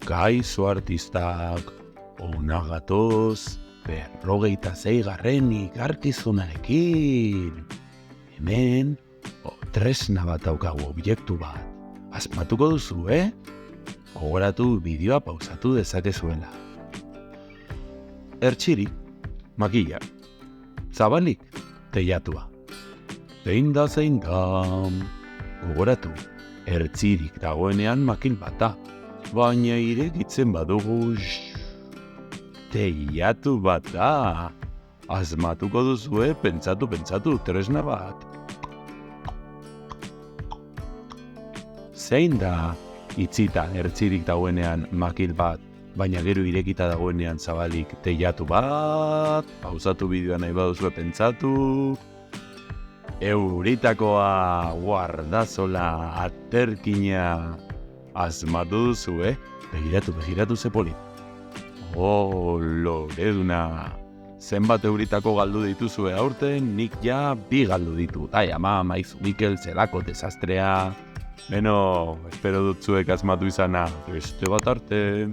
Kaixo artistak, ona gatoz, 56. igarkizunarekin. Hemen, tresna bat daukagu, objektu bat. Asmatuko duzu, Gogoratu bideoa pausatu dezakezuela. Ertxirik, makila. Zabalik, teiatua. Zein da. Gogoratu, ertzirik dagoenean makil bata. Baina irekitzen badugu, teiatu bat da. Asmatuko duzue, pentsatu, tresna bat. Zein da itzita ertzirik dagoenean makil bat, baina gero irekita dagoenean zabalik teiatu bat. Pausatu bideoa nahi baduzue pentsatu. Euritakoa, guardazola, aterkina. Asmatu duzu, Begiratu ze polit. Loreduna. Zenbat euritako galdu dituzue aurten, nik ja 2 galdu ditut. Ama, maizu Mikel, zelako desastrea. Beno, espero dut zuek asmatu izana. Beste bat arte.